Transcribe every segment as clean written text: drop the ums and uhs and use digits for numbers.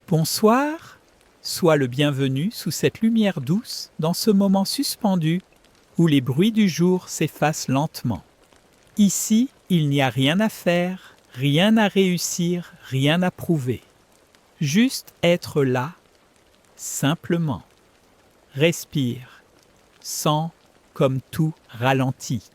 Bonsoir, sois le bienvenu sous cette lumière douce dans ce moment suspendu où les bruits du jour s'effacent lentement. Ici, il n'y a rien à faire, rien à réussir, rien à prouver. Juste être là, simplement. Respire, sens comme tout ralentit.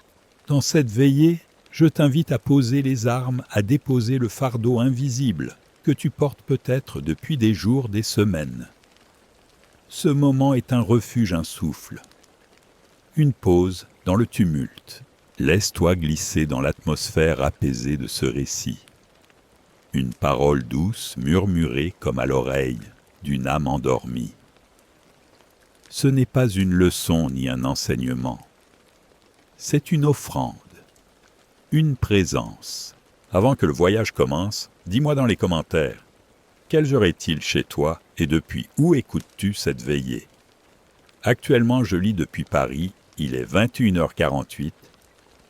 Dans cette veillée, je t'invite à poser les armes, à déposer le fardeau invisible que tu portes peut-être depuis des jours, des semaines. Ce moment est un refuge, un souffle. Une pause dans le tumulte. Laisse-toi glisser dans l'atmosphère apaisée de ce récit. Une parole douce murmurée comme à l'oreille d'une âme endormie. Ce n'est pas une leçon ni un enseignement. C'est une offrande, une présence. Avant que le voyage commence, dis-moi dans les commentaires, quelle heure est-il chez toi et depuis où écoutes-tu cette veillée? Actuellement, je lis depuis Paris, il est 21h48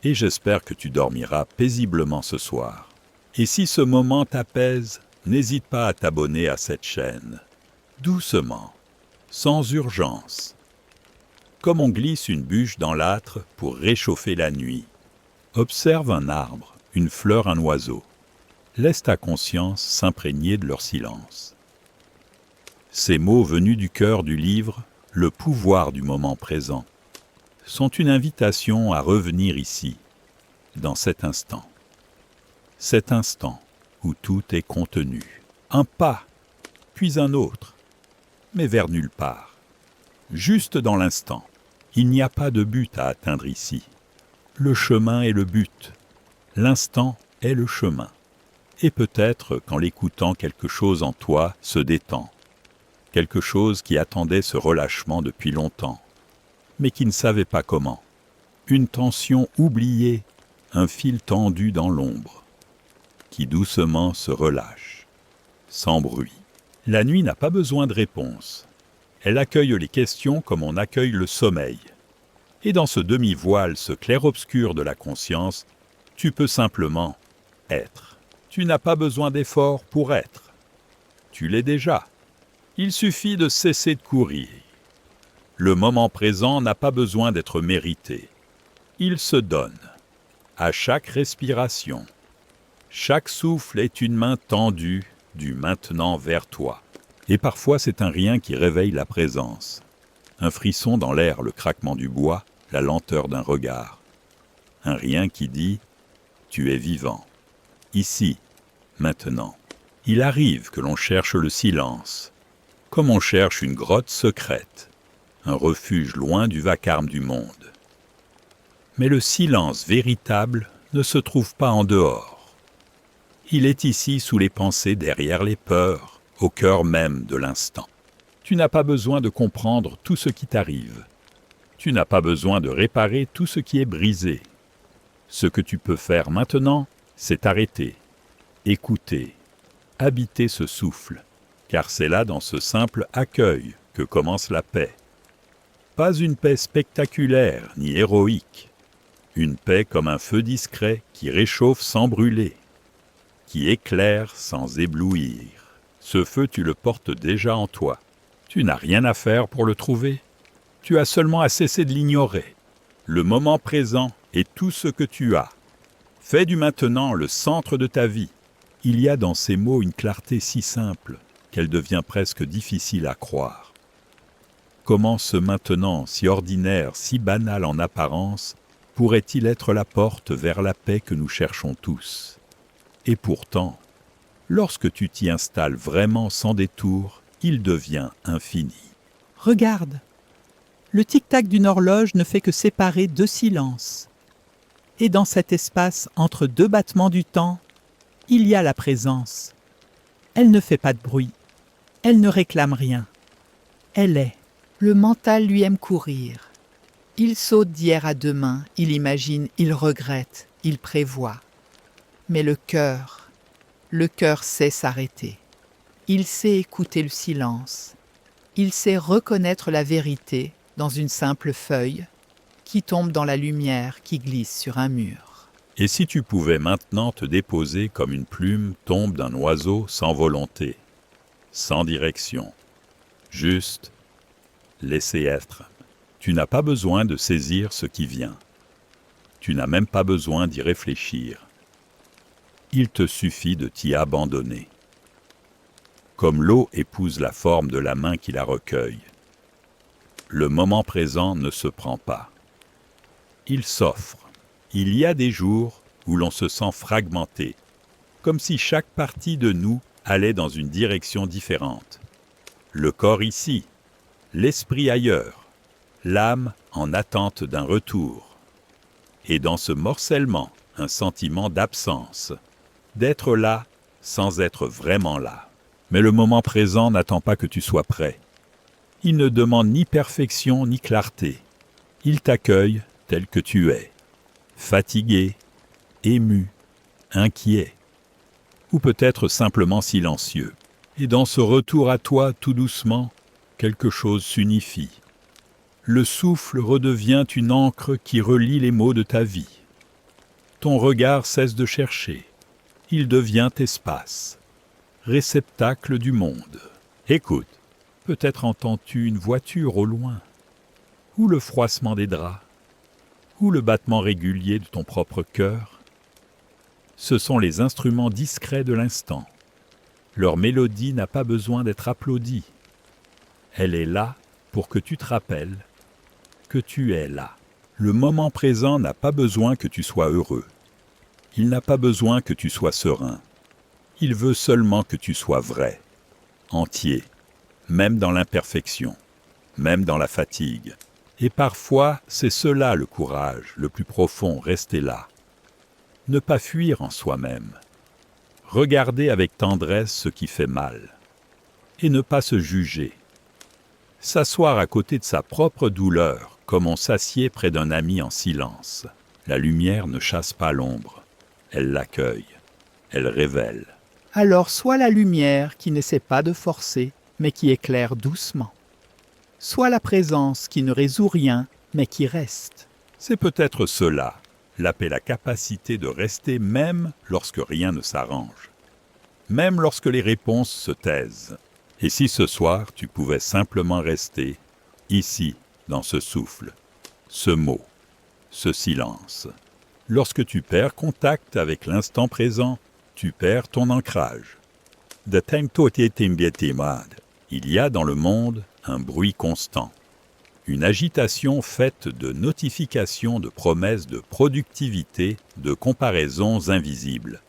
et j'espère que tu dormiras paisiblement ce soir. Et si ce moment t'apaise, n'hésite pas à t'abonner à cette chaîne. Doucement, sans urgence. Comme on glisse une bûche dans l'âtre pour réchauffer la nuit. Observe un arbre, une fleur, un oiseau. Laisse ta conscience s'imprégner de leur silence. Ces mots venus du cœur du livre, le pouvoir du moment présent, sont une invitation à revenir ici, dans cet instant. Cet instant où tout est contenu. Un pas, puis un autre, mais vers nulle part. Juste dans l'instant. Il n'y a pas de but à atteindre ici. Le chemin est le but. L'instant est le chemin. Et peut-être qu'en l'écoutant, quelque chose en toi se détend. Quelque chose qui attendait ce relâchement depuis longtemps, mais qui ne savait pas comment. Une tension oubliée, un fil tendu dans l'ombre, qui doucement se relâche, sans bruit. La nuit n'a pas besoin de réponse. Elle accueille les questions comme on accueille le sommeil. Et dans ce demi-voile, ce clair-obscur de la conscience, tu peux simplement être. Tu n'as pas besoin d'effort pour être. Tu l'es déjà. Il suffit de cesser de courir. Le moment présent n'a pas besoin d'être mérité. Il se donne. À chaque respiration. Chaque souffle est une main tendue du maintenant vers toi. Et parfois c'est un rien qui réveille la présence. Un frisson dans l'air, le craquement du bois, la lenteur d'un regard. Un rien qui dit « Tu es vivant ». Ici, maintenant. Il arrive que l'on cherche le silence, comme on cherche une grotte secrète, un refuge loin du vacarme du monde. Mais le silence véritable ne se trouve pas en dehors. Il est ici sous les pensées, derrière les peurs, au cœur même de l'instant. Tu n'as pas besoin de comprendre tout ce qui t'arrive. Tu n'as pas besoin de réparer tout ce qui est brisé. Ce que tu peux faire maintenant, c'est t'arrêter, écouter, habiter ce souffle, car c'est là dans ce simple accueil que commence la paix. Pas une paix spectaculaire ni héroïque, une paix comme un feu discret qui réchauffe sans brûler, qui éclaire sans éblouir. Ce feu, tu le portes déjà en toi. Tu n'as rien à faire pour le trouver. Tu as seulement à cesser de l'ignorer. Le moment présent est tout ce que tu as. Fais du maintenant le centre de ta vie. Il y a dans ces mots une clarté si simple qu'elle devient presque difficile à croire. Comment ce maintenant, si ordinaire, si banal en apparence, pourrait-il être la porte vers la paix que nous cherchons tous? Et pourtant, lorsque tu t'y installes vraiment sans détour, il devient infini. Regarde, le tic-tac d'une horloge ne fait que séparer deux silences. Et dans cet espace entre deux battements du temps, il y a la présence. Elle ne fait pas de bruit, elle ne réclame rien. Elle est. Le mental lui aime courir. Il saute d'hier à demain, il imagine, il regrette, il prévoit. Mais le cœur sait s'arrêter. Il sait écouter le silence. Il sait reconnaître la vérité dans une simple feuille qui tombe dans la lumière qui glisse sur un mur. Et si tu pouvais maintenant te déposer comme une plume tombe d'un oiseau sans volonté, sans direction. Juste laisser être. Tu n'as pas besoin de saisir ce qui vient. Tu n'as même pas besoin d'y réfléchir. Il te suffit de t'y abandonner. Comme l'eau épouse la forme de la main qui la recueille. Le moment présent ne se prend pas. Il s'offre. Il y a des jours où l'on se sent fragmenté, comme si chaque partie de nous allait dans une direction différente. Le corps ici, l'esprit ailleurs, l'âme en attente d'un retour. Et dans ce morcellement, un sentiment d'absence, d'être là sans être vraiment là. Mais le moment présent n'attend pas que tu sois prêt. Il ne demande ni perfection ni clarté. Il t'accueille tel que tu es, fatigué, ému, inquiet, ou peut-être simplement silencieux. Et dans ce retour à toi tout doucement, quelque chose s'unifie. Le souffle redevient une encre qui relie les mots de ta vie. Ton regard cesse de chercher. Il devient espace, réceptacle du monde. Écoute, peut-être entends-tu une voiture au loin, ou le froissement des draps, ou le battement régulier de ton propre cœur. Ce sont les instruments discrets de l'instant. Leur mélodie n'a pas besoin d'être applaudie. Elle est là pour que tu te rappelles que tu es là. Le moment présent n'a pas besoin que tu sois heureux. Il n'a pas besoin que tu sois serein. Il veut seulement que tu sois vrai, entier, même dans l'imperfection, même dans la fatigue. Et parfois, c'est cela le courage le plus profond, rester là. Ne pas fuir en soi-même. Regarder avec tendresse ce qui fait mal. Et ne pas se juger. S'asseoir à côté de sa propre douleur, comme on s'assied près d'un ami en silence. La lumière ne chasse pas l'ombre. Elle l'accueille. Elle révèle. Alors sois la lumière qui n'essaie pas de forcer, mais qui éclaire doucement. Sois la présence qui ne résout rien, mais qui reste. C'est peut-être cela, la paix, la capacité de rester même lorsque rien ne s'arrange. Même lorsque les réponses se taisent. Et si ce soir tu pouvais simplement rester, ici, dans ce souffle, ce mot, ce silence. Lorsque tu perds contact avec l'instant présent, tu perds ton ancrage. Il y a dans le monde un bruit constant, une agitation faite de notifications, de promesses de productivité, de comparaisons invisibles.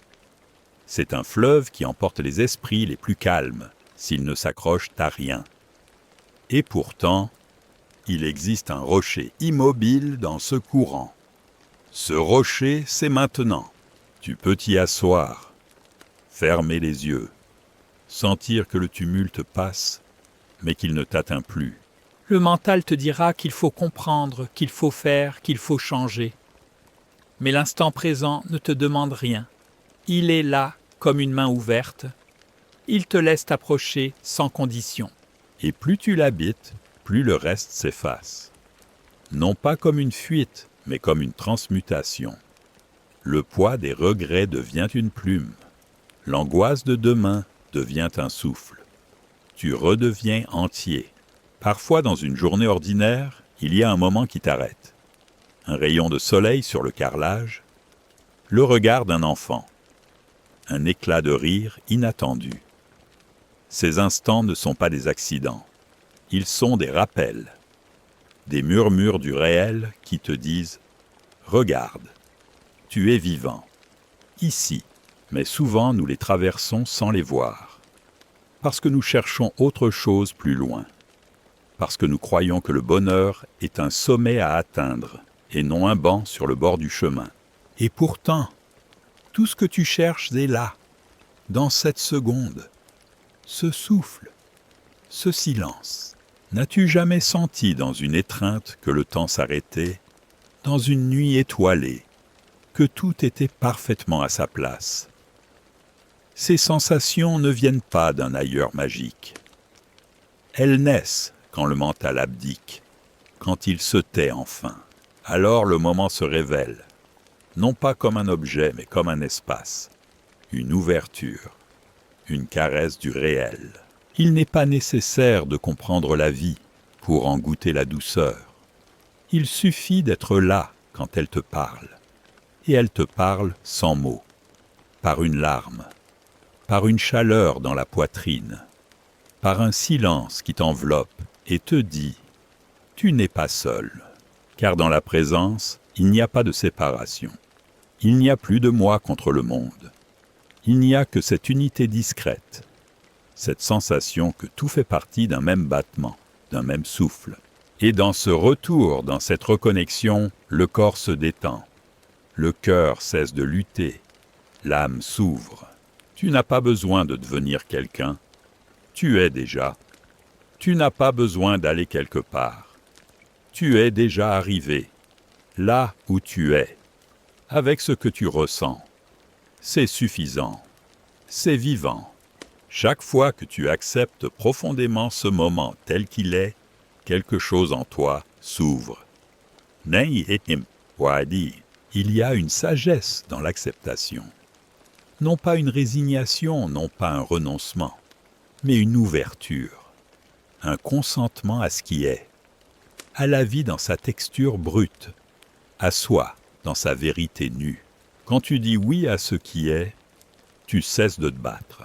C'est un fleuve qui emporte les esprits les plus calmes, s'ils ne s'accrochent à rien. Et pourtant, il existe un rocher immobile dans ce courant. Ce rocher, c'est maintenant. Tu peux t'y asseoir, fermer les yeux, sentir que le tumulte passe, mais qu'il ne t'atteint plus. Le mental te dira qu'il faut comprendre, qu'il faut faire, qu'il faut changer. Mais l'instant présent ne te demande rien. Il est là comme une main ouverte. Il te laisse t'approcher sans condition. Et plus tu l'habites, plus le reste s'efface. Non pas comme une fuite, mais comme une transmutation. Le poids des regrets devient une plume. L'angoisse de demain devient un souffle. Tu redeviens entier. Parfois, dans une journée ordinaire, il y a un moment qui t'arrête. Un rayon de soleil sur le carrelage, le regard d'un enfant, un éclat de rire inattendu. Ces instants ne sont pas des accidents. Ils sont des rappels, des murmures du réel qui te disent « Regarde, tu es vivant, ici ». Mais souvent nous les traversons sans les voir, parce que nous cherchons autre chose plus loin, parce que nous croyons que le bonheur est un sommet à atteindre et non un banc sur le bord du chemin. Et pourtant, tout ce que tu cherches est là, dans cette seconde, ce souffle, ce silence. N'as-tu jamais senti dans une étreinte que le temps s'arrêtait, dans une nuit étoilée, que tout était parfaitement à sa place? Ces sensations ne viennent pas d'un ailleurs magique. Elles naissent quand le mental abdique, quand il se tait enfin. Alors le moment se révèle, non pas comme un objet, mais comme un espace, une ouverture, une caresse du réel. Il n'est pas nécessaire de comprendre la vie pour en goûter la douceur. Il suffit d'être là quand elle te parle. Et elle te parle sans mots, par une larme, par une chaleur dans la poitrine, par un silence qui t'enveloppe et te dit « Tu n'es pas seul ». Car dans la présence, il n'y a pas de séparation. Il n'y a plus de moi contre le monde. Il n'y a que cette unité discrète, cette sensation que tout fait partie d'un même battement, d'un même souffle. Et dans ce retour, dans cette reconnexion, le corps se détend. Le cœur cesse de lutter. L'âme s'ouvre. Tu n'as pas besoin de devenir quelqu'un. Tu es déjà. Tu n'as pas besoin d'aller quelque part. Tu es déjà arrivé, là où tu es, avec ce que tu ressens. C'est suffisant. C'est vivant. Chaque fois que tu acceptes profondément ce moment tel qu'il est, quelque chose en toi s'ouvre. Il y a une sagesse dans l'acceptation. Non pas une résignation, non pas un renoncement, mais une ouverture, un consentement à ce qui est, à la vie dans sa texture brute, à soi dans sa vérité nue. Quand tu dis oui à ce qui est, tu cesses de te battre.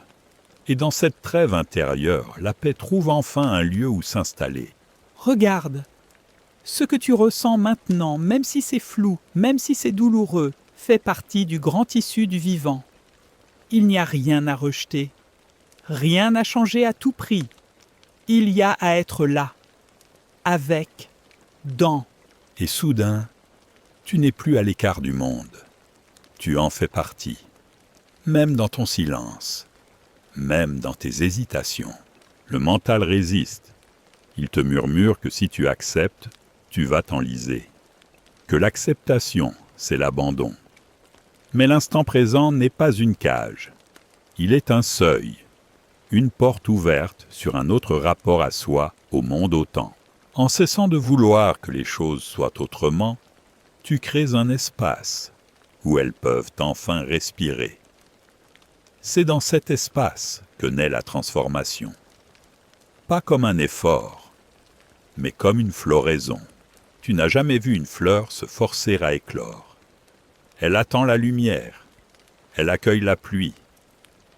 Et dans cette trêve intérieure, la paix trouve enfin un lieu où s'installer. Regarde, ce que tu ressens maintenant, même si c'est flou, même si c'est douloureux, fait partie du grand tissu du vivant. Il n'y a rien à rejeter, rien à changer à tout prix. Il y a à être là, avec, dans. Et soudain, tu n'es plus à l'écart du monde. Tu en fais partie, même dans ton silence, même dans tes hésitations. Le mental résiste. Il te murmure que si tu acceptes, tu vas t'enliser. Que l'acceptation, c'est l'abandon. Mais l'instant présent n'est pas une cage. Il est un seuil, une porte ouverte sur un autre rapport à soi, au monde autant. En cessant de vouloir que les choses soient autrement, tu crées un espace où elles peuvent enfin respirer. C'est dans cet espace que naît la transformation. Pas comme un effort, mais comme une floraison. Tu n'as jamais vu une fleur se forcer à éclore. Elle attend la lumière, elle accueille la pluie,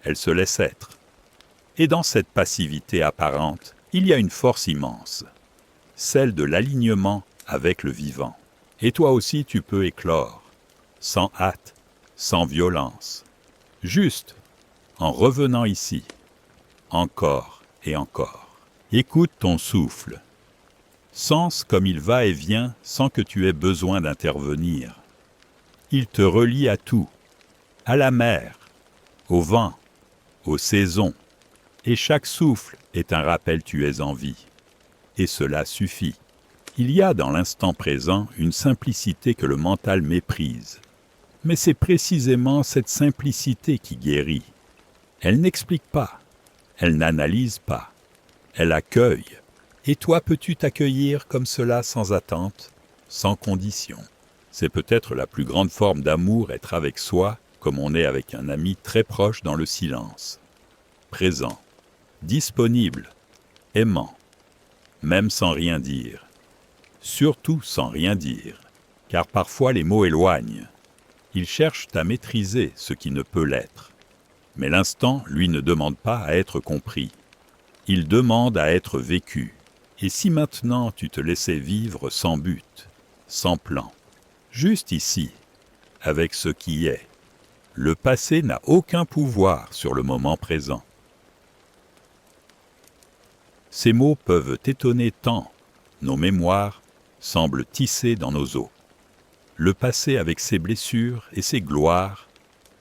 elle se laisse être. Et dans cette passivité apparente, il y a une force immense, celle de l'alignement avec le vivant. Et toi aussi tu peux éclore, sans hâte, sans violence, juste en revenant ici, encore et encore. Écoute ton souffle. Sens comme il va et vient sans que tu aies besoin d'intervenir. Il te relie à tout, à la mer, au vent, aux saisons, et chaque souffle est un rappel tu es en vie. Et cela suffit. Il y a dans l'instant présent une simplicité que le mental méprise. Mais c'est précisément cette simplicité qui guérit. Elle n'explique pas, elle n'analyse pas, elle accueille. Et toi, peux-tu t'accueillir comme cela sans attente, sans condition? C'est peut-être la plus grande forme d'amour, être avec soi, comme on est avec un ami très proche dans le silence. Présent, disponible, aimant, même sans rien dire. Surtout sans rien dire, car parfois les mots éloignent. Ils cherchent à maîtriser ce qui ne peut l'être. Mais l'instant, lui, ne demande pas à être compris. Il demande à être vécu. Et si maintenant tu te laissais vivre sans but, sans plan, juste ici, avec ce qui est, le passé n'a aucun pouvoir sur le moment présent. Ces mots peuvent étonner tant, nos mémoires semblent tisser dans nos os. Le passé avec ses blessures et ses gloires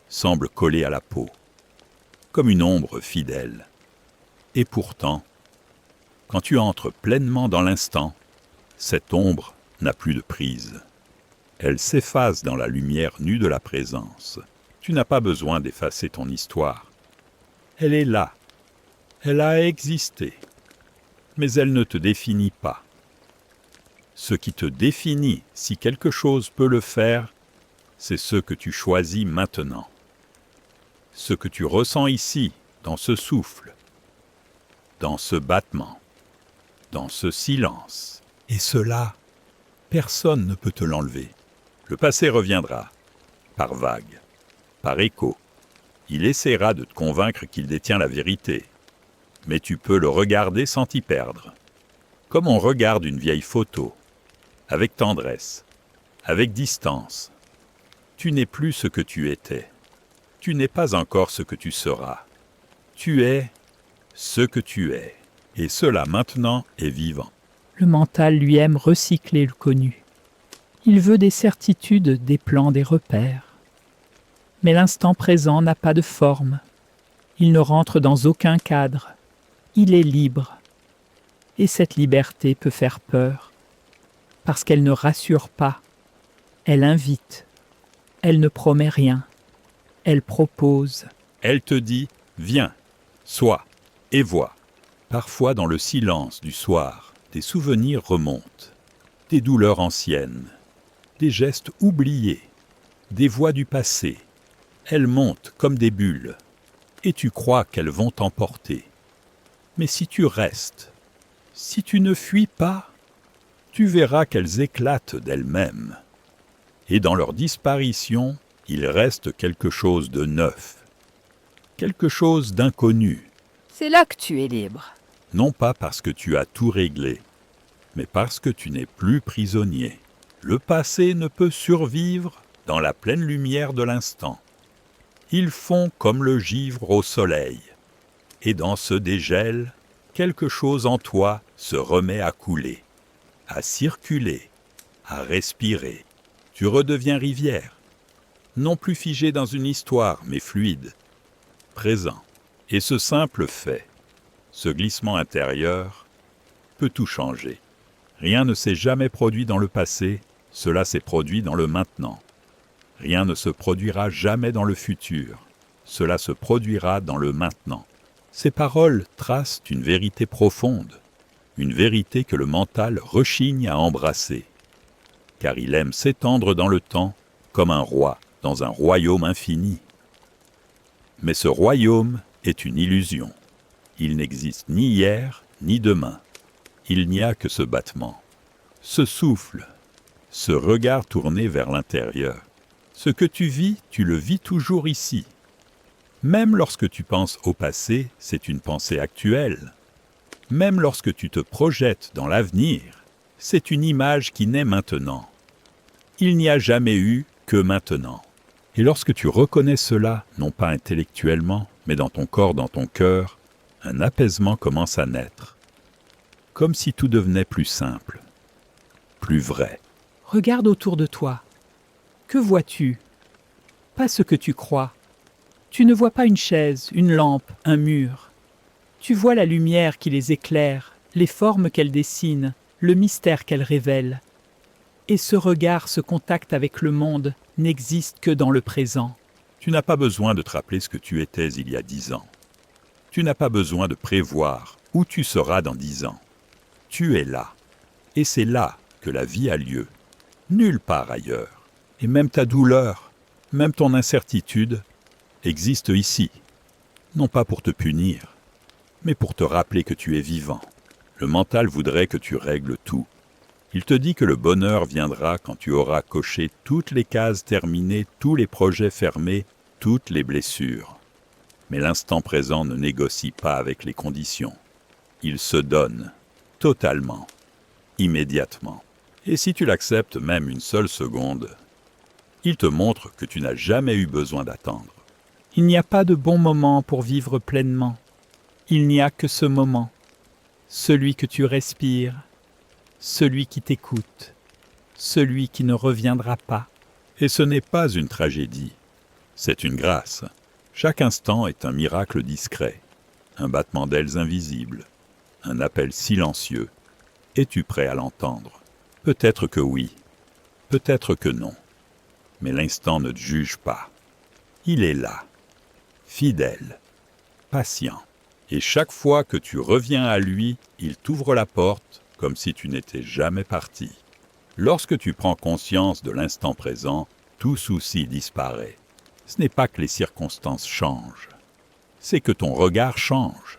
semble coller à la peau, comme une ombre fidèle. Et pourtant, quand tu entres pleinement dans l'instant, cette ombre n'a plus de prise. Elle s'efface dans la lumière nue de la présence. Tu n'as pas besoin d'effacer ton histoire. Elle est là. Elle a existé. Mais elle ne te définit pas. Ce qui te définit, si quelque chose peut le faire, c'est ce que tu choisis maintenant. Ce que tu ressens ici, dans ce souffle, dans ce battement, dans ce silence. Et cela, personne ne peut te l'enlever. Le passé reviendra, par vagues, par écho. Il essaiera de te convaincre qu'il détient la vérité. Mais tu peux le regarder sans t'y perdre. Comme on regarde une vieille photo, avec tendresse, avec distance. Tu n'es plus ce que tu étais. Tu n'es pas encore ce que tu seras. Tu es ce que tu es. Et cela maintenant est vivant. Le mental lui aime recycler le connu. Il veut des certitudes, des plans, des repères. Mais l'instant présent n'a pas de forme. Il ne rentre dans aucun cadre. Il est libre. Et cette liberté peut faire peur, parce qu'elle ne rassure pas. Elle invite. Elle ne promet rien. Elle propose. Elle te dit « Viens, sois et vois ». Parfois dans le silence du soir, des souvenirs remontent, des douleurs anciennes, des gestes oubliés, des voix du passé. Elles montent comme des bulles, et tu crois qu'elles vont t'emporter. Mais si tu restes, si tu ne fuis pas, tu verras qu'elles éclatent d'elles-mêmes. Et dans leur disparition, il reste quelque chose de neuf, quelque chose d'inconnu. C'est là que tu es libre. Non pas parce que tu as tout réglé, mais parce que tu n'es plus prisonnier. Le passé ne peut survivre dans la pleine lumière de l'instant. Ils font comme le givre au soleil. Et dans ce dégel, quelque chose en toi se remet à couler, à circuler, à respirer. Tu redeviens rivière, non plus figé dans une histoire, mais fluide, présent. Et ce simple fait, ce glissement intérieur, peut tout changer. Rien ne s'est jamais produit dans le passé, cela s'est produit dans le maintenant. Rien ne se produira jamais dans le futur, cela se produira dans le maintenant. Ces paroles tracent une vérité profonde, une vérité que le mental rechigne à embrasser, car il aime s'étendre dans le temps comme un roi dans un royaume infini. Mais ce royaume est une illusion. Il n'existe ni hier ni demain. Il n'y a que ce battement, ce souffle, ce regard tourné vers l'intérieur. Ce que tu vis, tu le vis toujours ici. Même lorsque tu penses au passé, c'est une pensée actuelle. Même lorsque tu te projettes dans l'avenir, c'est une image qui naît maintenant. Il n'y a jamais eu que maintenant. Et lorsque tu reconnais cela, non pas intellectuellement, mais dans ton corps, dans ton cœur, un apaisement commence à naître. Comme si tout devenait plus simple, plus vrai. Regarde autour de toi. Que vois-tu? Pas ce que tu crois. Tu ne vois pas une chaise, une lampe, un mur. Tu vois la lumière qui les éclaire, les formes qu'elle dessine, le mystère qu'elle révèle. Et ce regard, ce contact avec le monde, n'existe que dans le présent. Tu n'as pas besoin de te rappeler ce que tu étais il y a 10 ans. Tu n'as pas besoin de prévoir où tu seras dans 10 ans. Tu es là. Et c'est là que la vie a lieu. Nulle part ailleurs. Et même ta douleur, même ton incertitude, existent ici. Non pas pour te punir, mais pour te rappeler que tu es vivant. Le mental voudrait que tu règles tout. Il te dit que le bonheur viendra quand tu auras coché toutes les cases terminées, tous les projets fermés, toutes les blessures. Mais l'instant présent ne négocie pas avec les conditions. Il se donne, totalement, immédiatement. Et si tu l'acceptes même une seule seconde, il te montre que tu n'as jamais eu besoin d'attendre. Il n'y a pas de bon moment pour vivre pleinement. Il n'y a que ce moment, celui que tu respires, celui qui t'écoute, celui qui ne reviendra pas. Et ce n'est pas une tragédie, c'est une grâce. Chaque instant est un miracle discret, un battement d'ailes invisible, un appel silencieux. Es-tu prêt à l'entendre? Peut-être que oui, peut-être que non. Mais l'instant ne te juge pas. Il est là, fidèle, patient. Et chaque fois que tu reviens à lui, il t'ouvre la porte comme si tu n'étais jamais parti. Lorsque tu prends conscience de l'instant présent, tout souci disparaît. Ce n'est pas que les circonstances changent, c'est que ton regard change.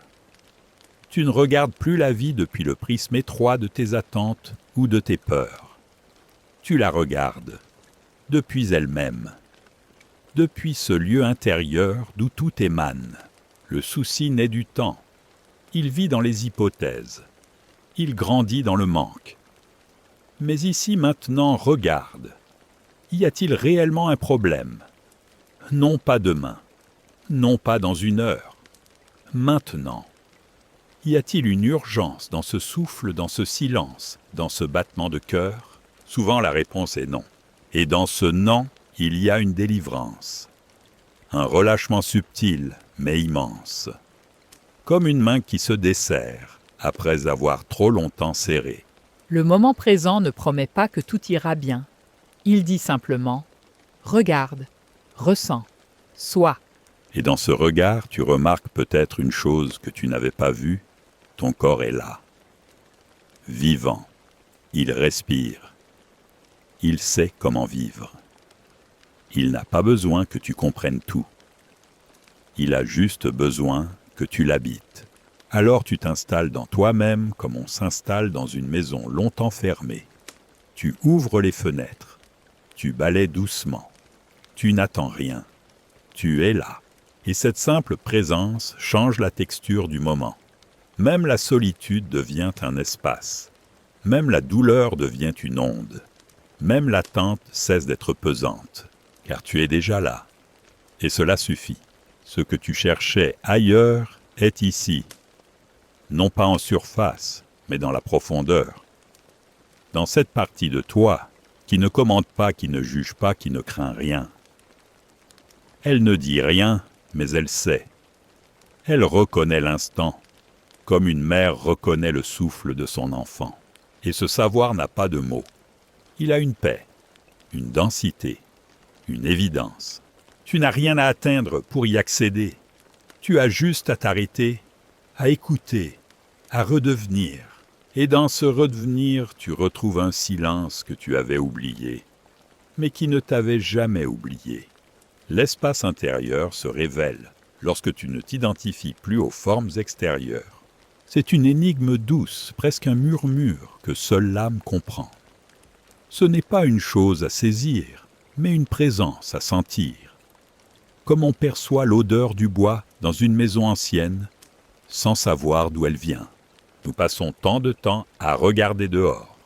Tu ne regardes plus la vie depuis le prisme étroit de tes attentes ou de tes peurs. Tu la regardes depuis elle-même, depuis ce lieu intérieur d'où tout émane. Le souci naît du temps. Il vit dans les hypothèses. Il grandit dans le manque. Mais ici maintenant, regarde. Y a-t-il réellement un problème? Non pas demain, non pas dans une heure. Maintenant. Y a-t-il une urgence dans ce souffle, dans ce silence, dans ce battement de cœur? Souvent la réponse est non. Et dans ce non, il y a une délivrance. Un relâchement subtil, mais immense. Comme une main qui se desserre, après avoir trop longtemps serré. Le moment présent ne promet pas que tout ira bien. Il dit simplement « Regarde, ressens, sois ». Et dans ce regard, tu remarques peut-être une chose que tu n'avais pas vue. Ton corps est là. Vivant. Il respire. Il sait comment vivre. Il n'a pas besoin que tu comprennes tout. Il a juste besoin que tu l'habites. Alors tu t'installes dans toi-même comme on s'installe dans une maison longtemps fermée. Tu ouvres les fenêtres. Tu balaies doucement. Tu n'attends rien. Tu es là. Et cette simple présence change la texture du moment. Même la solitude devient un espace. Même la douleur devient une onde. Même l'attente cesse d'être pesante, car tu es déjà là. Et cela suffit. Ce que tu cherchais ailleurs est ici. Non pas en surface, mais dans la profondeur. Dans cette partie de toi qui ne commande pas, qui ne juge pas, qui ne craint rien. Elle ne dit rien, mais elle sait. Elle reconnaît l'instant, comme une mère reconnaît le souffle de son enfant. Et ce savoir n'a pas de mots. Il a une paix, une densité, une évidence. Tu n'as rien à atteindre pour y accéder. Tu as juste à t'arrêter, à écouter, à redevenir. Et dans ce redevenir, tu retrouves un silence que tu avais oublié, mais qui ne t'avait jamais oublié. L'espace intérieur se révèle lorsque tu ne t'identifies plus aux formes extérieures. C'est une énigme douce, presque un murmure que seule l'âme comprend. Ce n'est pas une chose à saisir, mais une présence à sentir. Comme on perçoit l'odeur du bois dans une maison ancienne, sans savoir d'où elle vient. Nous passons tant de temps à regarder dehors,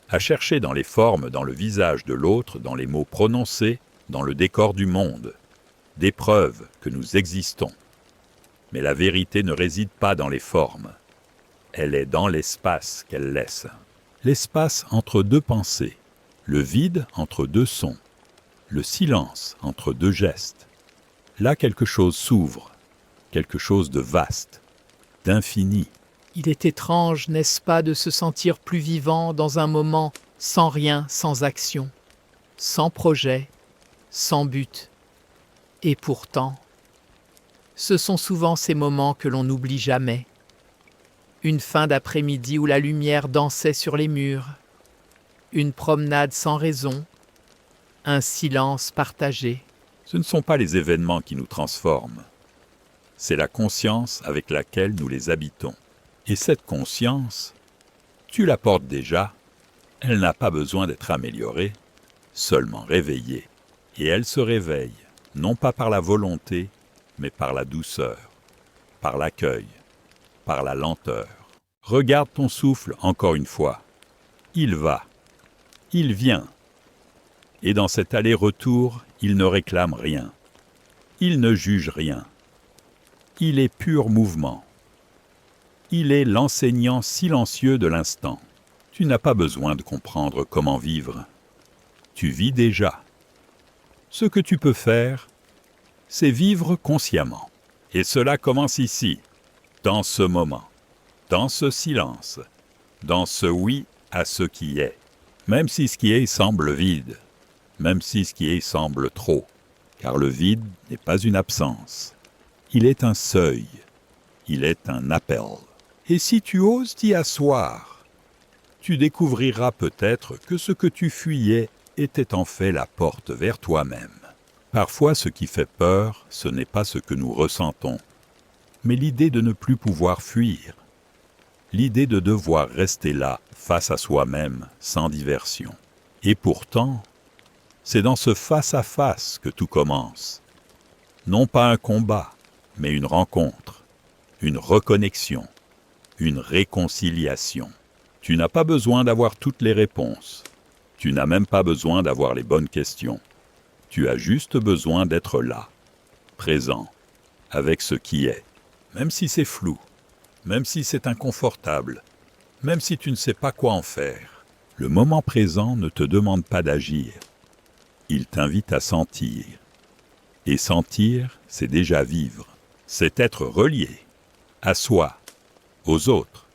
à chercher dans les formes, dans le visage de l'autre, dans les mots prononcés, dans le décor du monde, des preuves que nous existons. Mais la vérité ne réside pas dans les formes. Elle est dans l'espace qu'elle laisse. L'espace entre deux pensées, le vide entre deux sons, le silence entre deux gestes. Là, quelque chose s'ouvre, quelque chose de vaste, d'infini. Il est étrange, n'est-ce pas, de se sentir plus vivant dans un moment sans rien, sans action, sans projet, sans but. Et pourtant, ce sont souvent ces moments que l'on n'oublie jamais. Une fin d'après-midi où la lumière dansait sur les murs, une promenade sans raison, un silence partagé. Ce ne sont pas les événements qui nous transforment. C'est la conscience avec laquelle nous les habitons. Et cette conscience, tu la portes déjà. Elle n'a pas besoin d'être améliorée, seulement réveillée. Et elle se réveille, non pas par la volonté, mais par la douceur, par l'accueil, par la lenteur. Regarde ton souffle encore une fois. Il va, il vient. Et dans cet aller-retour, il ne réclame rien. Il ne juge rien. Il est pur mouvement. Il est l'enseignant silencieux de l'instant. Tu n'as pas besoin de comprendre comment vivre. Tu vis déjà. Ce que tu peux faire, c'est vivre consciemment. Et cela commence ici, dans ce moment, dans ce silence, dans ce oui à ce qui est. Même si ce qui est semble vide, même si ce qui est semble trop, car le vide n'est pas une absence. Il est un seuil, il est un appel. Et si tu oses t'y asseoir, tu découvriras peut-être que ce que tu fuyais était en fait la porte vers toi-même. Parfois, ce qui fait peur, ce n'est pas ce que nous ressentons, mais l'idée de ne plus pouvoir fuir, l'idée de devoir rester là, face à soi-même, sans diversion. Et pourtant, c'est dans ce face-à-face que tout commence. Non pas un combat, mais une rencontre, une reconnexion, une réconciliation. Tu n'as pas besoin d'avoir toutes les réponses. Tu n'as même pas besoin d'avoir les bonnes questions. Tu as juste besoin d'être là, présent, avec ce qui est, même si c'est flou, même si c'est inconfortable, même si tu ne sais pas quoi en faire. Le moment présent ne te demande pas d'agir. Il t'invite à sentir. Et sentir, c'est déjà vivre. C'est être relié à soi, aux autres,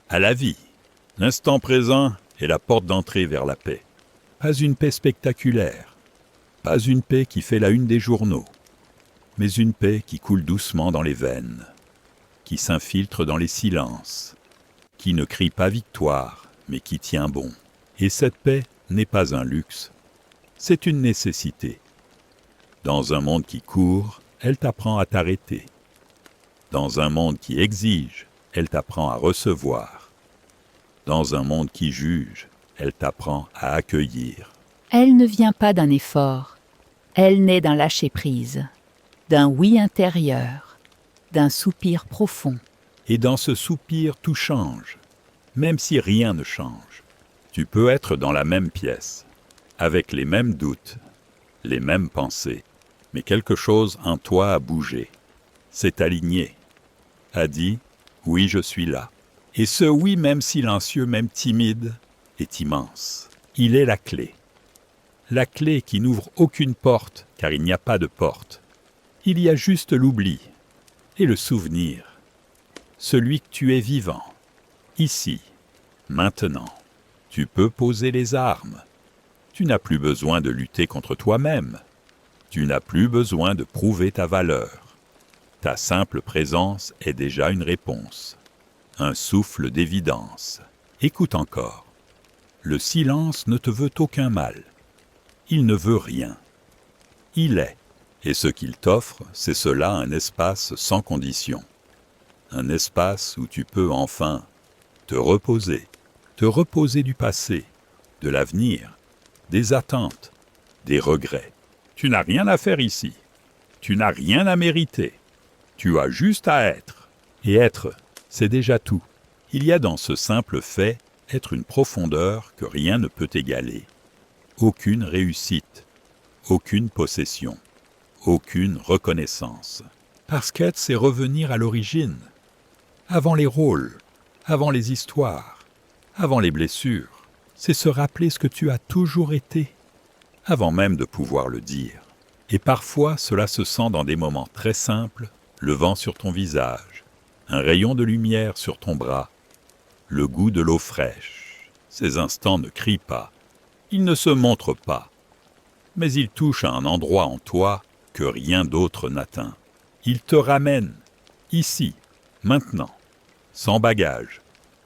à la vie. L'instant présent est la porte d'entrée vers la paix. Pas une paix spectaculaire, pas une paix qui fait la une des journaux, mais une paix qui coule doucement dans les veines, qui s'infiltre dans les silences, qui ne crie pas victoire, mais qui tient bon. Et cette paix n'est pas un luxe, c'est une nécessité. Dans un monde qui court, elle t'apprend à t'arrêter. Dans un monde qui exige, elle t'apprend à recevoir. Dans un monde qui juge, elle t'apprend à accueillir. Elle ne vient pas d'un effort. Elle naît d'un lâcher-prise, d'un oui intérieur, d'un soupir profond. Et dans ce soupir, tout change, même si rien ne change. Tu peux être dans la même pièce, avec les mêmes doutes, les mêmes pensées, mais quelque chose en toi a bougé, s'est aligné, a dit « oui, je suis là ». Et ce oui, même silencieux, même timide, est immense. Il est la clé. La clé qui n'ouvre aucune porte, car il n'y a pas de porte. Il y a juste l'oubli et le souvenir. Celui que tu es vivant, ici, maintenant. Tu peux poser les armes. Tu n'as plus besoin de lutter contre toi-même. Tu n'as plus besoin de prouver ta valeur. Ta simple présence est déjà une réponse. Un souffle d'évidence. Écoute encore. Le silence ne te veut aucun mal. Il ne veut rien. Il est. Et ce qu'il t'offre, c'est cela, un espace sans condition. Un espace où tu peux enfin te reposer du passé, de l'avenir, des attentes, des regrets. Tu n'as rien à faire ici. Tu n'as rien à mériter. Tu as juste à être. Et être, c'est déjà tout. Il y a dans ce simple fait être une profondeur que rien ne peut égaler. Aucune réussite, aucune possession, aucune reconnaissance. Parce qu'être, c'est revenir à l'origine, avant les rôles, avant les histoires, avant les blessures. C'est se rappeler ce que tu as toujours été, avant même de pouvoir le dire. Et parfois, cela se sent dans des moments très simples, le vent sur ton visage, un rayon de lumière sur ton bras, le goût de l'eau fraîche. Ces instants ne crient pas, ils ne se montrent pas, mais ils touchent à un endroit en toi que rien d'autre n'atteint. Ils te ramènent, ici, maintenant, sans bagage,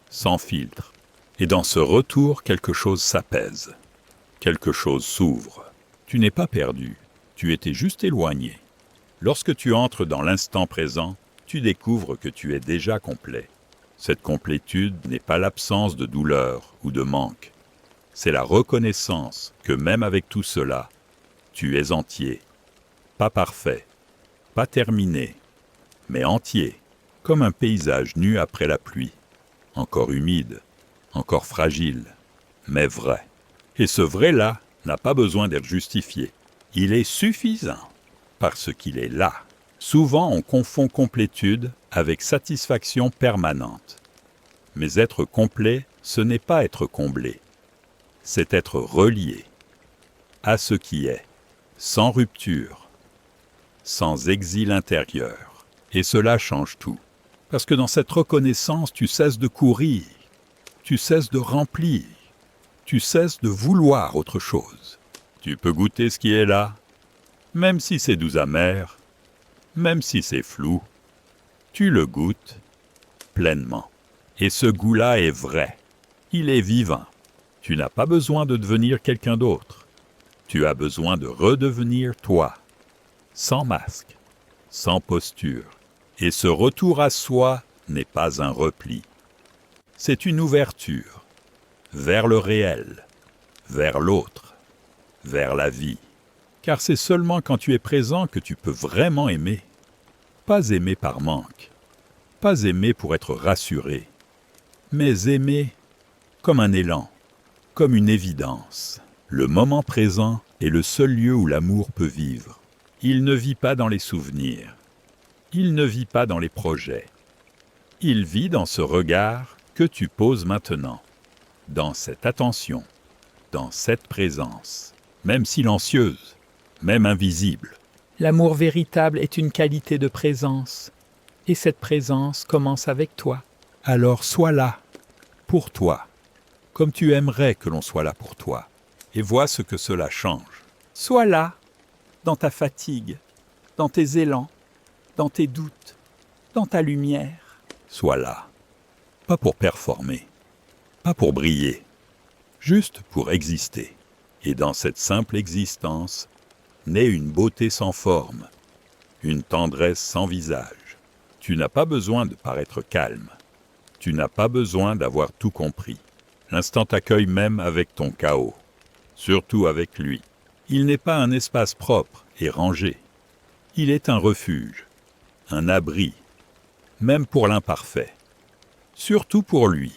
sans filtre. Et dans ce retour, quelque chose s'apaise, quelque chose s'ouvre. Tu n'es pas perdu, tu étais juste éloigné. Lorsque tu entres dans l'instant présent, tu découvres que tu es déjà complet. Cette complétude n'est pas l'absence de douleur ou de manque. C'est la reconnaissance que même avec tout cela, tu es entier. Pas parfait, pas terminé, mais entier, comme un paysage nu après la pluie. Encore humide, encore fragile, mais vrai. Et ce vrai-là n'a pas besoin d'être justifié. Il est suffisant, parce qu'il est là. Souvent, on confond complétude avec satisfaction permanente. Mais être complet, ce n'est pas être comblé. C'est être relié à ce qui est, sans rupture, sans exil intérieur. Et cela change tout. Parce que dans cette reconnaissance, tu cesses de courir, tu cesses de remplir, tu cesses de vouloir autre chose. Tu peux goûter ce qui est là, même si c'est doux amer, même si c'est flou, tu le goûtes pleinement. Et ce goût-là est vrai, il est vivant. Tu n'as pas besoin de devenir quelqu'un d'autre. Tu as besoin de redevenir toi, sans masque, sans posture. Et ce retour à soi n'est pas un repli. C'est une ouverture vers le réel, vers l'autre, vers la vie. Car c'est seulement quand tu es présent que tu peux vraiment aimer. Pas aimer par manque, pas aimer pour être rassuré, mais aimer comme un élan, comme une évidence. Le moment présent est le seul lieu où l'amour peut vivre. Il ne vit pas dans les souvenirs, il ne vit pas dans les projets. Il vit dans ce regard que tu poses maintenant, dans cette attention, dans cette présence, même silencieuse, même invisible. L'amour véritable est une qualité de présence, et cette présence commence avec toi. Alors sois là, pour toi, comme tu aimerais que l'on soit là pour toi, et vois ce que cela change. Sois là, dans ta fatigue, dans tes élans, dans tes doutes, dans ta lumière. Sois là, pas pour performer, pas pour briller, juste pour exister. Et dans cette simple existence, naît une beauté sans forme, une tendresse sans visage. Tu n'as pas besoin de paraître calme, tu n'as pas besoin d'avoir tout compris. L'instant t'accueille même avec ton chaos, surtout avec lui. Il n'est pas un espace propre et rangé, il est un refuge, un abri, même pour l'imparfait. Surtout pour lui,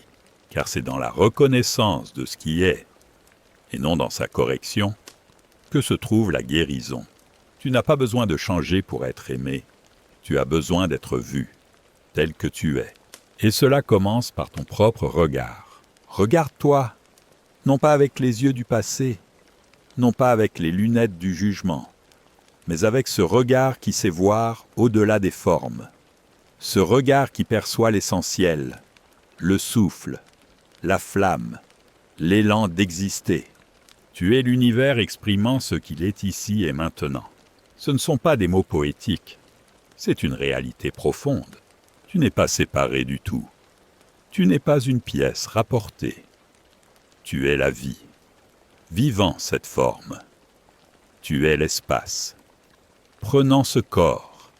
car c'est dans la reconnaissance de ce qui est, et non dans sa correction, que se trouve la guérison. Tu n'as pas besoin de changer pour être aimé, tu as besoin d'être vu, tel que tu es. Et cela commence par ton propre regard. Regarde-toi, non pas avec les yeux du passé, non pas avec les lunettes du jugement, mais avec ce regard qui sait voir au-delà des formes, ce regard qui perçoit l'essentiel, le souffle, la flamme, l'élan d'exister. Tu es l'univers exprimant ce qu'il est ici et maintenant. Ce ne sont pas des mots poétiques, c'est une réalité profonde. Tu n'es pas séparé du tout. Tu n'es pas une pièce rapportée. Tu es la vie, vivant cette forme. Tu es l'espace, prenant ce corps.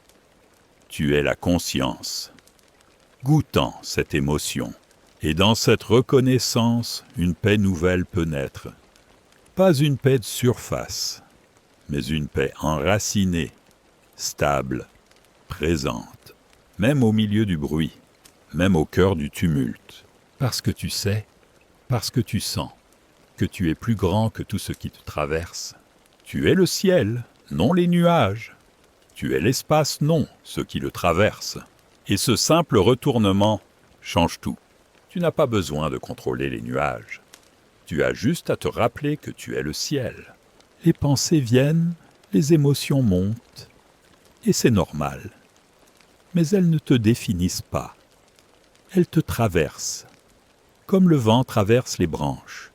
Tu es la conscience, goûtant cette émotion. Et dans cette reconnaissance, une paix nouvelle peut naître. Pas une paix de surface, mais une paix enracinée, stable, présente, même au milieu du bruit, même au cœur du tumulte. Parce que tu sais, parce que tu sens, que tu es plus grand que tout ce qui te traverse. Tu es le ciel, non les nuages. Tu es l'espace, non ce qui le traverse. Et ce simple retournement change tout. Tu n'as pas besoin de contrôler les nuages. Tu as juste à te rappeler que tu es le ciel. Les pensées viennent, les émotions montent, et c'est normal. Mais elles ne te définissent pas. Elles te traversent, comme le vent traverse les branches,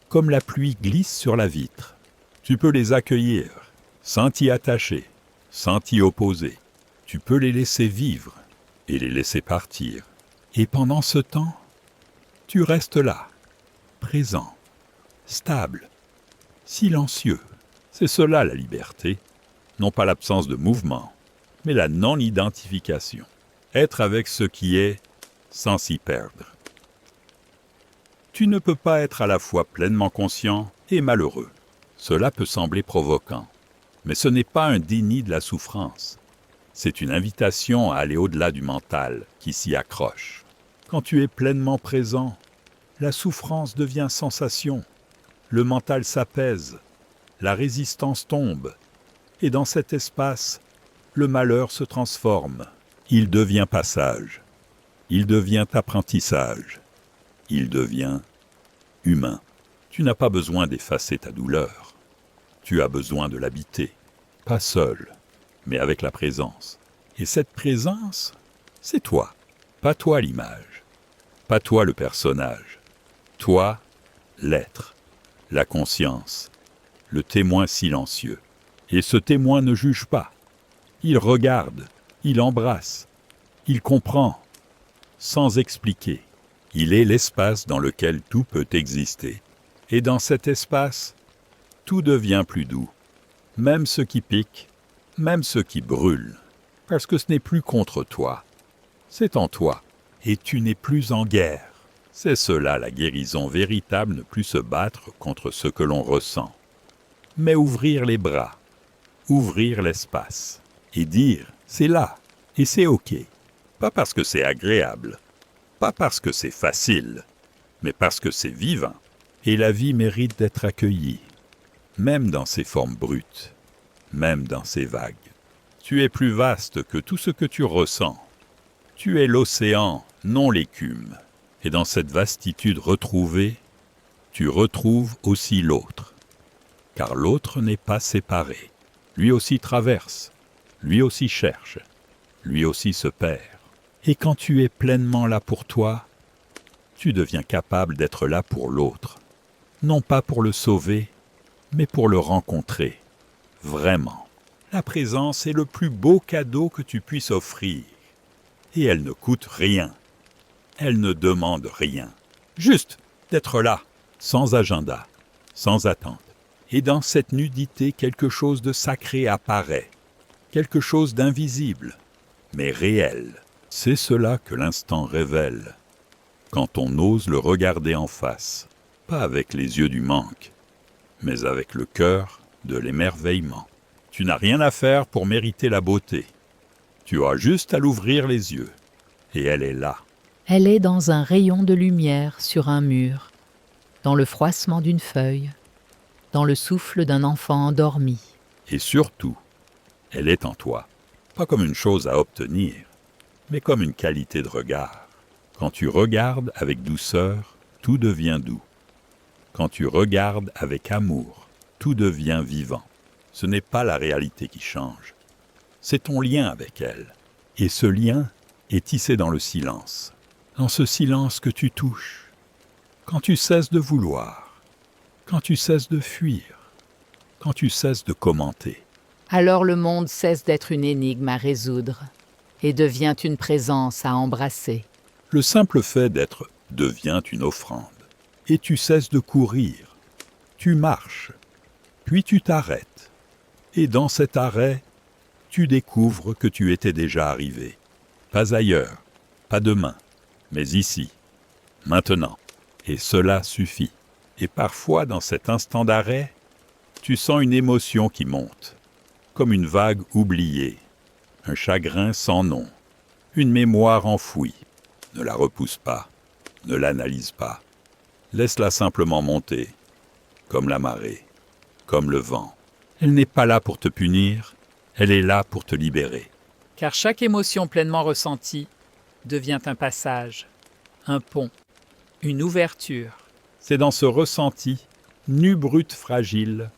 comme la pluie glisse sur la vitre. Tu peux les accueillir, sans t'y attacher, sans t'y opposer. Tu peux les laisser vivre et les laisser partir. Et pendant ce temps, tu restes là, présent, stable, silencieux. C'est cela la liberté, non pas l'absence de mouvement, mais la non-identification. Être avec ce qui est sans s'y perdre. Tu ne peux pas être à la fois pleinement conscient et malheureux. Cela peut sembler provoquant, mais ce n'est pas un déni de la souffrance. C'est une invitation à aller au-delà du mental qui s'y accroche. Quand tu es pleinement présent, la souffrance devient sensation, le mental s'apaise, la résistance tombe, et dans cet espace, le malheur se transforme. Il devient passage, il devient apprentissage, il devient humain. Tu n'as pas besoin d'effacer ta douleur, tu as besoin de l'habiter, pas seul, mais avec la présence. Et cette présence, c'est toi, pas toi l'image, pas toi le personnage, toi l'être, la conscience, le témoin silencieux. Et ce témoin ne juge pas, il regarde, il embrasse, il comprend, sans expliquer. Il est l'espace dans lequel tout peut exister. Et dans cet espace, tout devient plus doux, même ce qui pique, même ce qui brûle. Parce que ce n'est plus contre toi, c'est en toi. et tu n'es plus en guerre. C'est cela la guérison véritable, ne plus se battre contre ce que l'on ressent, mais ouvrir les bras, ouvrir l'espace et dire « c'est là et c'est ok ». Pas parce que c'est agréable, pas parce que c'est facile, mais parce que c'est vivant. Et la vie mérite d'être accueillie, même dans ses formes brutes, même dans ses vagues. Tu es plus vaste que tout ce que tu ressens. Tu es l'océan, non l'écume. Et dans cette vastitude retrouvée, tu retrouves aussi l'autre. Car l'autre n'est pas séparé. Lui aussi traverse, lui aussi cherche, lui aussi se perd. Et quand tu es pleinement là pour toi, tu deviens capable d'être là pour l'autre. Non pas pour le sauver, mais pour le rencontrer. Vraiment. La présence est le plus beau cadeau que tu puisses offrir. Et elle ne coûte rien. Elle ne demande rien. Juste d'être là, sans agenda, sans attente. Et dans cette nudité, quelque chose de sacré apparaît. Quelque chose d'invisible, mais réel. C'est cela que l'instant révèle. Quand on ose le regarder en face, pas avec les yeux du manque, mais avec le cœur de l'émerveillement. Tu n'as rien à faire pour mériter la beauté. Tu as juste à l'ouvrir les yeux, et elle est là. Elle est dans un rayon de lumière sur un mur, dans le froissement d'une feuille, dans le souffle d'un enfant endormi. Et surtout, elle est en toi, pas comme une chose à obtenir, mais comme une qualité de regard. Quand tu regardes avec douceur, tout devient doux. Quand tu regardes avec amour, tout devient vivant. Ce n'est pas la réalité qui change, c'est ton lien avec elle. Et ce lien est tissé dans le silence. Dans ce silence que tu touches, quand tu cesses de vouloir, quand tu cesses de fuir, quand tu cesses de commenter. Alors le monde cesse d'être une énigme à résoudre et devient une présence à embrasser. Le simple fait d'être devient une offrande. Et tu cesses de courir. Tu marches, puis tu t'arrêtes. Et dans cet arrêt, tu découvres que tu étais déjà arrivé. Pas ailleurs, pas demain, mais ici, maintenant. Et cela suffit. Et parfois, dans cet instant d'arrêt, tu sens une émotion qui monte, comme une vague oubliée, un chagrin sans nom, une mémoire enfouie. Ne la repousse pas, ne l'analyse pas. Laisse-la simplement monter, comme la marée, comme le vent. Elle n'est pas là pour te punir, elle est là pour te libérer. Car chaque émotion pleinement ressentie devient un passage, un pont, une ouverture. C'est dans ce ressenti, nu brut fragile,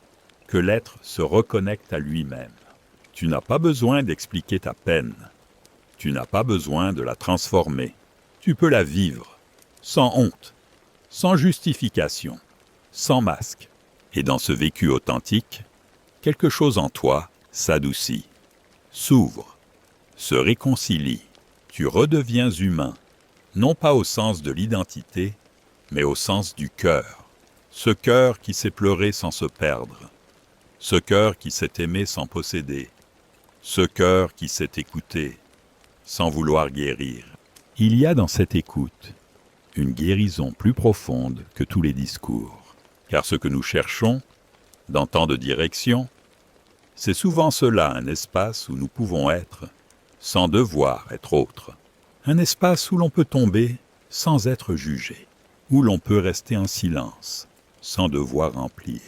que l'être se reconnecte à lui-même. Tu n'as pas besoin d'expliquer ta peine. Tu n'as pas besoin de la transformer. Tu peux la vivre, sans honte, sans justification, sans masque. Et dans ce vécu authentique, quelque chose en toi s'adoucit, s'ouvre, se réconcilie. Tu redeviens humain, non pas au sens de l'identité, mais au sens du cœur. Ce cœur qui sait pleurer sans se perdre, ce cœur qui sait aimer sans posséder, ce cœur qui sait écouter sans vouloir guérir. Il y a dans cette écoute une guérison plus profonde que tous les discours. Car ce que nous cherchons, dans tant de directions, c'est souvent cela, un espace où nous pouvons être, sans devoir être autre. Un espace où l'on peut tomber sans être jugé, où l'on peut rester en silence, sans devoir remplir,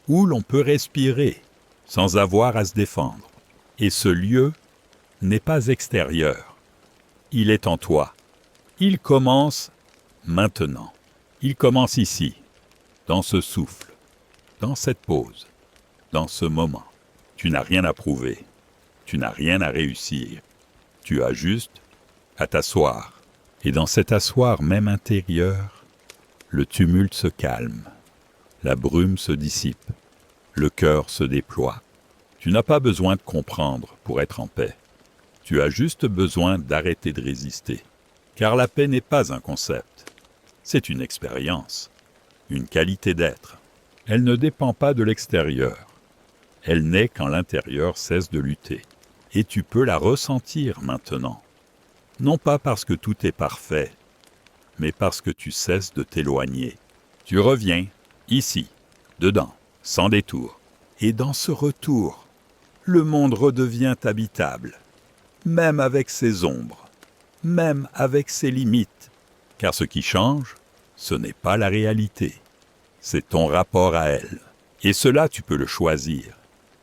où l'on peut respirer, sans avoir à se défendre. Et ce lieu n'est pas extérieur, il est en toi. Il commence maintenant. Il commence ici, dans ce souffle, dans cette pause, dans ce moment. Tu n'as rien à prouver, tu n'as rien à réussir. Tu as juste à t'asseoir. Et dans cet asseoir même intérieur, le tumulte se calme, la brume se dissipe, le cœur se déploie. Tu n'as pas besoin de comprendre pour être en paix. Tu as juste besoin d'arrêter de résister. Car la paix n'est pas un concept, c'est une expérience, une qualité d'être. Elle ne dépend pas de l'extérieur. Elle naît quand l'intérieur cesse de lutter. Et tu peux la ressentir maintenant. non pas parce que tout est parfait, mais parce que tu cesses de t'éloigner. Tu reviens, ici, dedans, sans détour. Et dans ce retour, le monde redevient habitable, même avec ses ombres, même avec ses limites. Car ce qui change, ce n'est pas la réalité, c'est ton rapport à elle. Et cela, tu peux le choisir,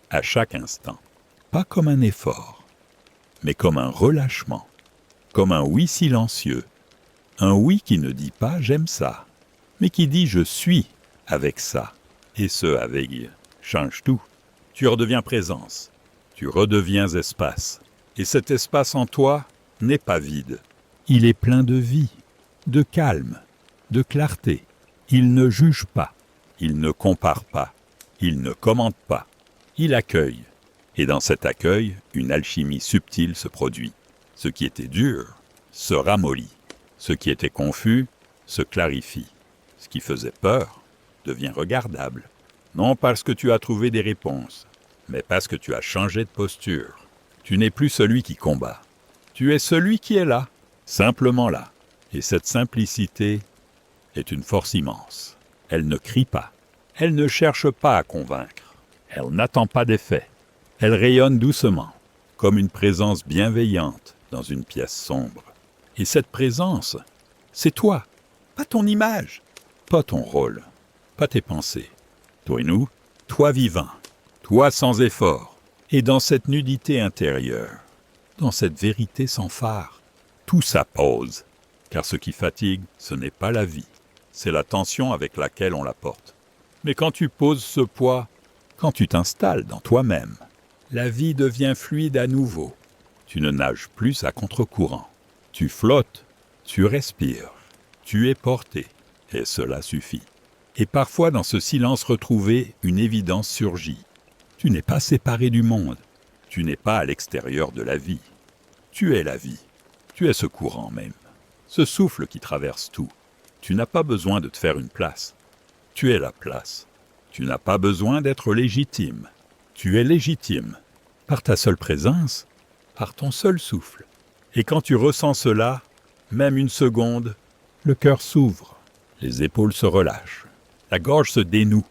à chaque instant. Pas comme un effort, mais comme un relâchement, comme un oui silencieux. Un oui qui ne dit pas « j'aime ça », mais qui dit « je suis avec ça ». Et ce avec change tout. Tu redeviens présence, tu redeviens espace. Et cet espace en toi n'est pas vide. Il est plein de vie, de calme, de clarté. Il ne juge pas, il ne compare pas, il ne commente pas. Il accueille. Et dans cet accueil, une alchimie subtile se produit. Ce qui était dur se ramollit. Ce qui était confus se clarifie. Ce qui faisait peur devient regardable. Non parce que tu as trouvé des réponses, mais parce que tu as changé de posture. Tu n'es plus celui qui combat. Tu es celui qui est là, simplement là. Et cette simplicité est une force immense. Elle ne crie pas. Elle ne cherche pas à convaincre. Elle n'attend pas d'effet. Elle rayonne doucement, comme une présence bienveillante dans une pièce sombre. Et cette présence, c'est toi, pas ton image, pas ton rôle, pas tes pensées. Toi et nous, toi vivant, toi sans effort. Et dans cette nudité intérieure, dans cette vérité sans phare, tout s'appose. Car ce qui fatigue, ce n'est pas la vie, c'est la tension avec laquelle on la porte. Mais quand tu poses ce poids, quand tu t'installes dans toi-même, la vie devient fluide à nouveau. Tu ne nages plus à contre-courant. Tu flottes, tu respires, tu es porté, et cela suffit. Et parfois, dans ce silence retrouvé, une évidence surgit. Tu n'es pas séparé du monde, tu n'es pas à l'extérieur de la vie. Tu es la vie, tu es ce courant même, ce souffle qui traverse tout. Tu n'as pas besoin de te faire une place. Tu es la place. Tu n'as pas besoin d'être légitime. Tu es légitime, par ta seule présence, par ton seul souffle. Et quand tu ressens cela, même une seconde, le cœur s'ouvre, les épaules se relâchent, la gorge se dénoue.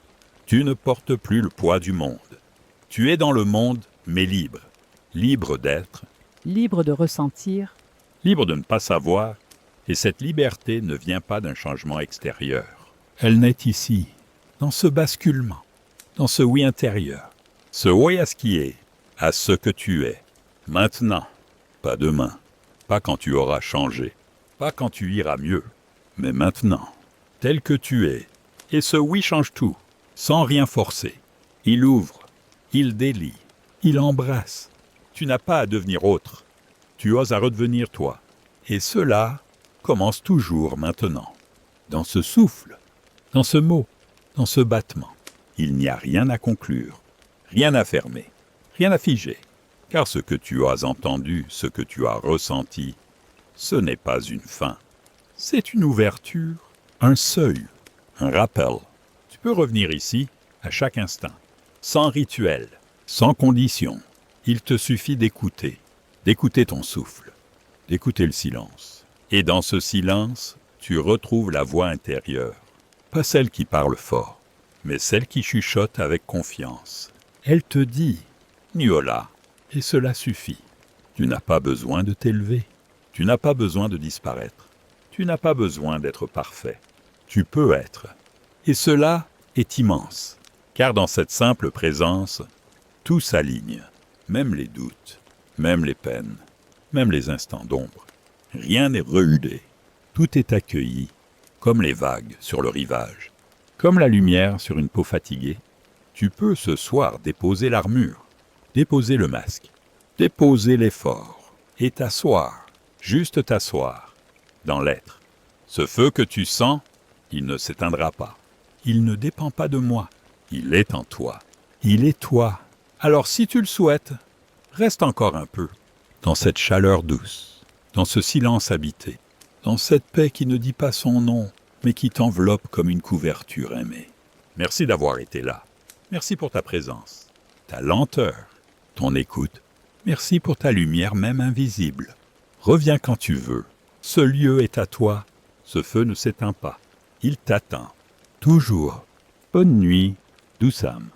Tu ne portes plus le poids du monde. Tu es dans le monde, mais libre. Libre d'être, Libre de ressentir, libre de ne pas savoir, et cette liberté ne vient pas d'un changement extérieur. Elle naît ici, dans ce basculement, dans ce oui intérieur. Ce oui à ce qui est, à ce que tu es, maintenant, pas demain, pas quand tu auras changé, pas quand tu iras mieux, mais maintenant, tel que tu es. Et ce oui change tout, sans rien forcer. Il ouvre, il délie, il embrasse. Tu n'as pas à devenir autre, tu oses à redevenir toi. Et cela commence toujours maintenant, dans ce souffle, dans ce mot, dans ce battement. Il n'y a rien à conclure, rien à fermer, rien à figer. Car ce que tu as entendu, ce que tu as ressenti, ce n'est pas une fin. C'est une ouverture, un seuil, un rappel. Tu peux revenir ici à chaque instant, sans rituel, sans condition. Il te suffit d'écouter ton souffle, d'écouter le silence. Et dans ce silence, tu retrouves la voix intérieure. Pas celle qui parle fort, mais celle qui chuchote avec confiance. Elle te dit « Niola », et cela suffit. Tu n'as pas besoin de t'élever. Tu n'as pas besoin de disparaître. Tu n'as pas besoin d'être parfait. Tu peux être. Et cela est immense, car dans cette simple présence, tout s'aligne, même les doutes, même les peines, même les instants d'ombre. Rien n'est rehudé. Tout est accueilli, comme les vagues sur le rivage, comme la lumière sur une peau fatiguée. Tu peux ce soir déposer l'armure, déposer le masque, déposer l'effort, et t'asseoir, juste t'asseoir, dans l'être. Ce feu que tu sens, il ne s'éteindra pas. Il ne dépend pas de moi. Il est en toi. Il est toi. Alors si tu le souhaites, reste encore un peu, dans cette chaleur douce, dans ce silence habité, dans cette paix qui ne dit pas son nom, mais qui t'enveloppe comme une couverture aimée. Merci d'avoir été là. Merci pour ta présence, ta lenteur, ton écoute. Merci pour ta lumière même invisible. Reviens quand tu veux. Ce lieu est à toi. Ce feu ne s'éteint pas. Il t'atteint. Toujours. Bonne nuit, douce âme.